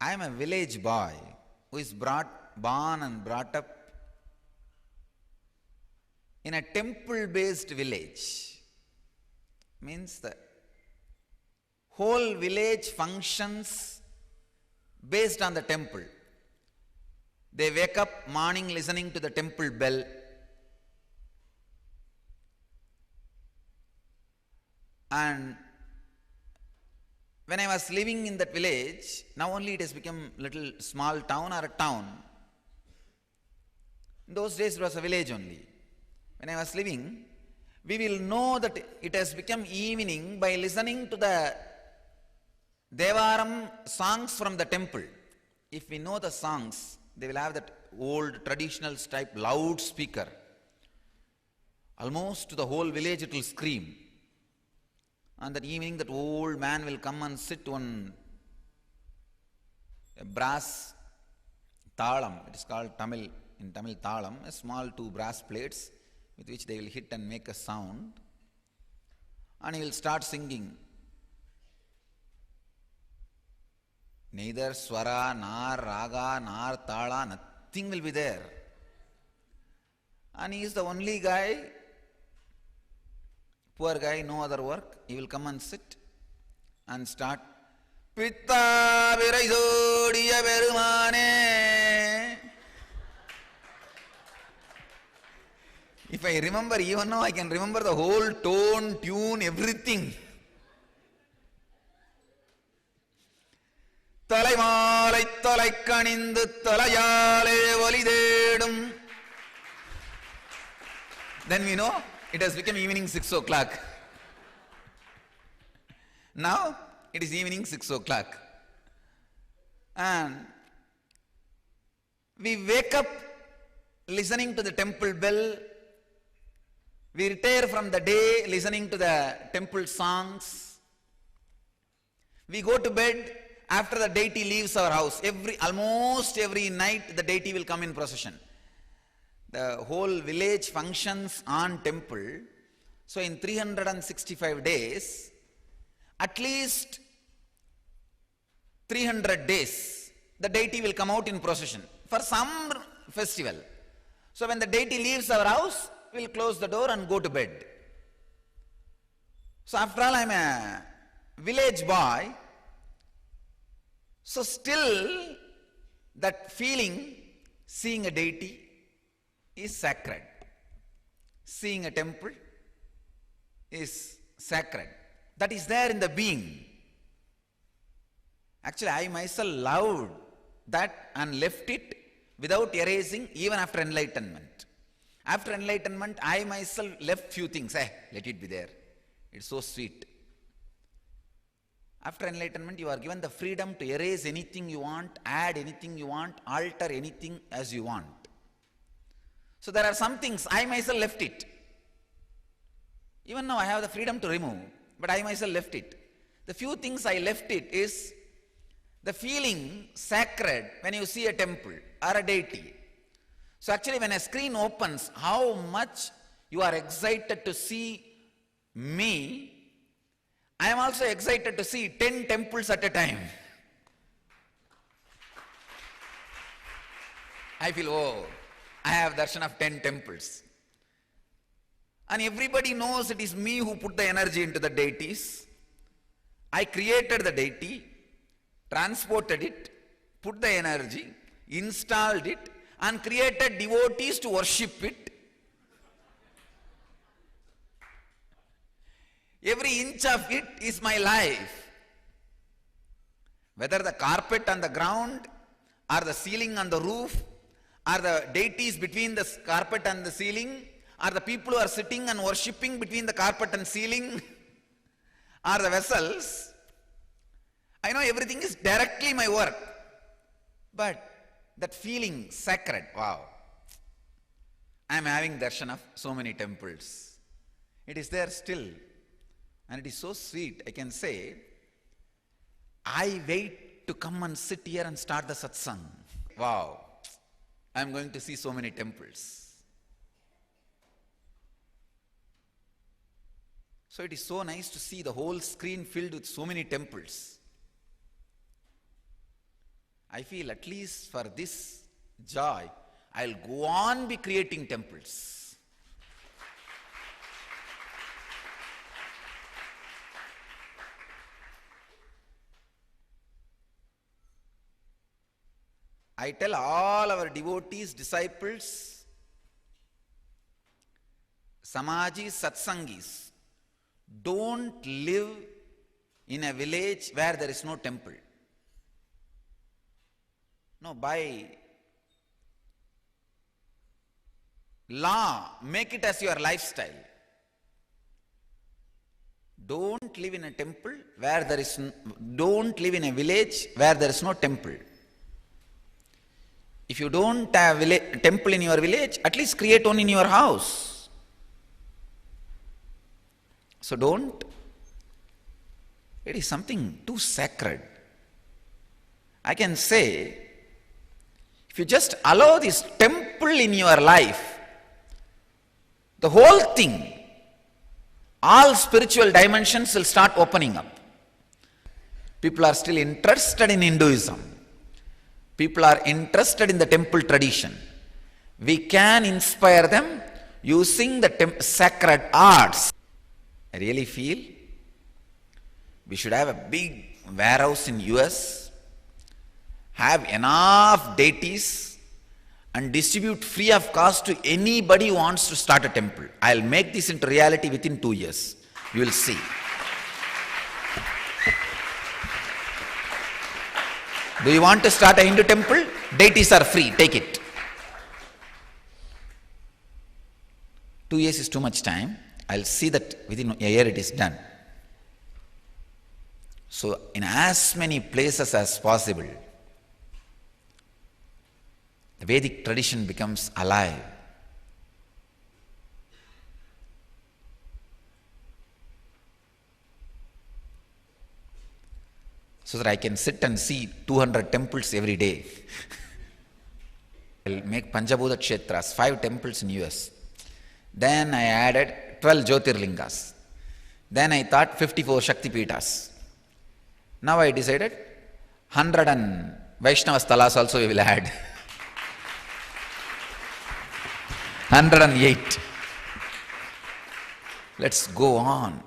I am a village boy who is born and brought up in a temple-based village. Means the whole village functions based on the temple. They wake up morning listening to the temple bell. And when I was living in that village, now only it has become a little small town or a town. In those days it was a village only. When I was living, we will know that it has become evening by listening to the Devaram songs from the temple. If we know the songs, they will have that old traditional type loudspeaker. Almost to the whole village it will scream. And that evening that old man will come and sit on a brass talam. It is called in Tamil talam, a small 2 brass plates with which they will hit and make a sound. And he will start singing. Neither swara, nor raga, nor tala, nothing will be there. And he is the only guy, poor guy, no other work. He will come and sit and start. Pitta viraisodiya perumane. If I remember, even now I can remember the whole tone, tune, everything. Talaimalai talaikkanindu talayale validedum. Then we know it has become evening 6 o'clock. Now it is evening 6 o'clock. And we wake up listening to the temple bell. We retire from the day listening to the temple songs. We go to bed after the deity leaves our house. Almost every night the deity will come in procession. The whole village functions on temple. So in 365 days, at least 300 days, the deity will come out in procession for some festival. So when the deity leaves our house, we'll close the door and go to bed. So after all, I'm a village boy. So still that feeling, seeing a deity is sacred. Seeing a temple is sacred. That is there in the being. Actually, I myself loved that and left it without erasing even after enlightenment. After enlightenment, I myself left few things. Let it be there. It's so sweet. After enlightenment, you are given the freedom to erase anything you want, add anything you want, alter anything as you want. So there are some things, I myself left it. Even now I have the freedom to remove, but I myself left it. The few things I left it is the feeling sacred when you see a temple or a deity. So actually when a screen opens, how much you are excited to see me, I am also excited to see 10 temples at a time. I feel, oh, I have darshan of 10 temples. And everybody knows it is me who put the energy into the deities. I created the deity, transported it, put the energy, installed it, and created devotees to worship it. Every inch of it is my life. Whether the carpet on the ground, or the ceiling on the roof, or the deities between the carpet and the ceiling, or the people who are sitting and worshipping between the carpet and ceiling, or the vessels, I know everything is directly my work. But that feeling sacred, wow. I am having darshan of so many temples. It is there still. And it is so sweet, I can say, I wait to come and sit here and start the satsang. Wow, I am going to see so many temples. So it is so nice to see the whole screen filled with so many temples. I feel at least for this joy, I'll go on be creating temples. I tell all our devotees, disciples, Samajis, Satsangis, don't live in a village where there is no temple. No, by law, make it as your lifestyle. Don't live in a temple where there is, don't live in a village where there is no temple. If you don't have a temple in your village, at least create one in your house. So don't. It is something too sacred. I can say, if you just allow this temple in your life, the whole thing, all spiritual dimensions will start opening up. People are still interested in Hinduism. People are interested in the temple tradition. We can inspire them using the sacred arts. I really feel we should have a big warehouse in US, have enough deities and distribute free of cost to anybody who wants to start a temple. I'll make this into reality within 2 years. You will see. Do you want to start a Hindu temple? Deities are free, take it. 2 years is too much time. I'll see that within a year it is done. So in as many places as possible, the Vedic tradition becomes alive. So that I can sit and see 200 temples every day. I'll make Panchabhuta Kshetras, 5 temples in US. Then I added 12 Jyotirlingas. Then I thought 54 Shakti Peethas. Now I decided 100 and Vaishnava Sthalas also we will add. 108. Let's go on.